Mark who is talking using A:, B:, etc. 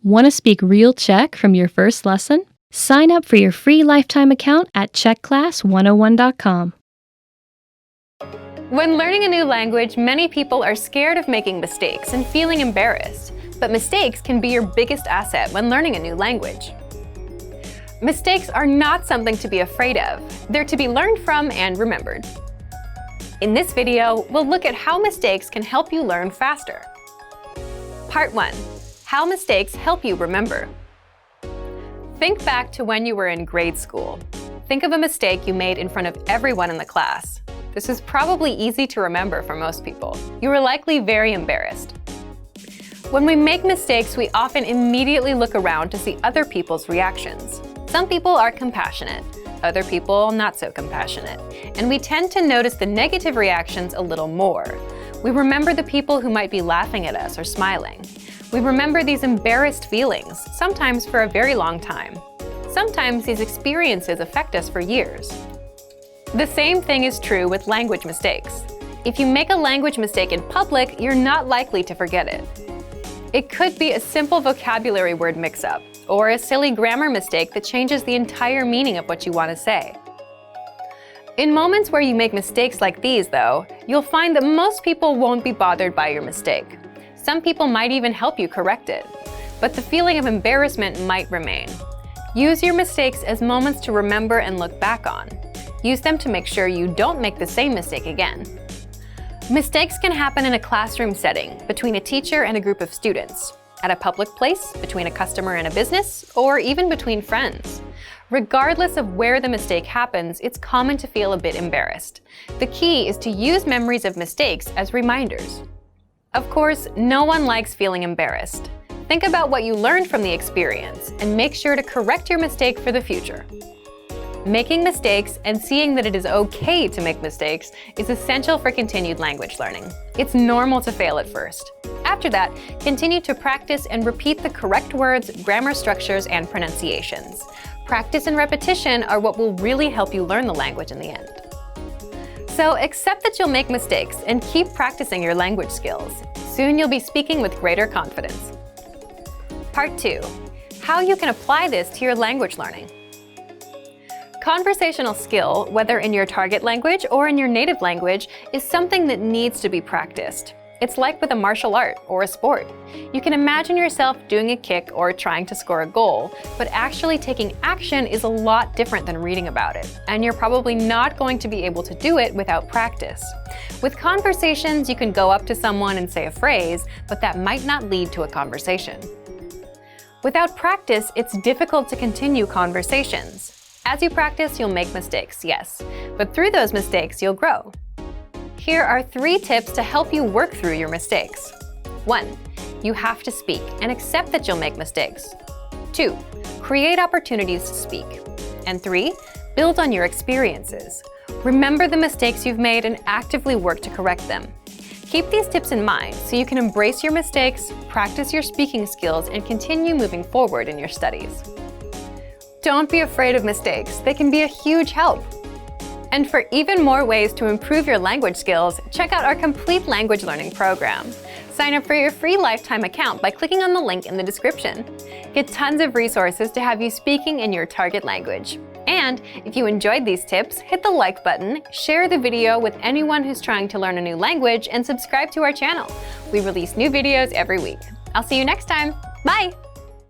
A: Want to speak real Czech from your first lesson? Sign up for your free lifetime account at czechclass101.com.
B: When learning a new language, many people are scared of making mistakes and feeling embarrassed. But mistakes can be your biggest asset when learning a new language. Mistakes are not something to be afraid of. They're to be learned from and remembered. In this video, we'll look at how mistakes can help you learn faster. Part 1. How mistakes help you remember. Think back to when you were in grade school. Think of a mistake you made in front of everyone in the class. This is probably easy to remember for most people. You were likely very embarrassed. When we make mistakes, we often immediately look around to see other people's reactions. Some people are compassionate, other people not so compassionate, and we tend to notice the negative reactions a little more. We remember the people who might be laughing at us or smiling. We remember these embarrassed feelings, sometimes for a very long time. Sometimes these experiences affect us for years. The same thing is true with language mistakes. If you make a language mistake in public, you're not likely to forget it. It could be a simple vocabulary word mix-up, or a silly grammar mistake that changes the entire meaning of what you want to say. In moments where you make mistakes like these, though, you'll find that most people won't be bothered by your mistake. Some people might even help you correct it. But the feeling of embarrassment might remain. Use your mistakes as moments to remember and look back on. Use them to make sure you don't make the same mistake again. Mistakes can happen in a classroom setting, between a teacher and a group of students, at a public place, between a customer and a business, or even between friends. Regardless of where the mistake happens, it's common to feel a bit embarrassed. The key is to use memories of mistakes as reminders. Of course, no one likes feeling embarrassed. Think about what you learned from the experience and make sure to correct your mistake for the future. Making mistakes and seeing that it is okay to make mistakes is essential for continued language learning. It's normal to fail at first. After that, continue to practice and repeat the correct words, grammar structures, and pronunciations. Practice and repetition are what will really help you learn the language in the end. So accept that you'll make mistakes and keep practicing your language skills. Soon you'll be speaking with greater confidence. Part 2. How you can apply this to your language learning. Conversational skill, whether in your target language or in your native language, is something that needs to be practiced. It's like with a martial art or a sport. You can imagine yourself doing a kick or trying to score a goal, but actually taking action is a lot different than reading about it, and you're probably not going to be able to do it without practice. With conversations, you can go up to someone and say a phrase, but that might not lead to a conversation. Without practice, it's difficult to continue conversations. As you practice, you'll make mistakes, yes, but through those mistakes, you'll grow. Here are 3 tips to help you work through your mistakes. 1. You have to speak and accept that you'll make mistakes. 2. Create opportunities to speak. And 3. Build on your experiences. Remember the mistakes you've made and actively work to correct them. Keep these tips in mind so you can embrace your mistakes, practice your speaking skills, and continue moving forward in your studies. Don't be afraid of mistakes. They can be a huge help. And for even more ways to improve your language skills, check out our complete language learning program. Sign up for your free lifetime account by clicking on the link in the description. Get tons of resources to have you speaking in your target language. And if you enjoyed these tips, hit the like button, share the video with anyone who's trying to learn a new language, and subscribe to our channel. We release new videos every week. I'll see you next time. Bye!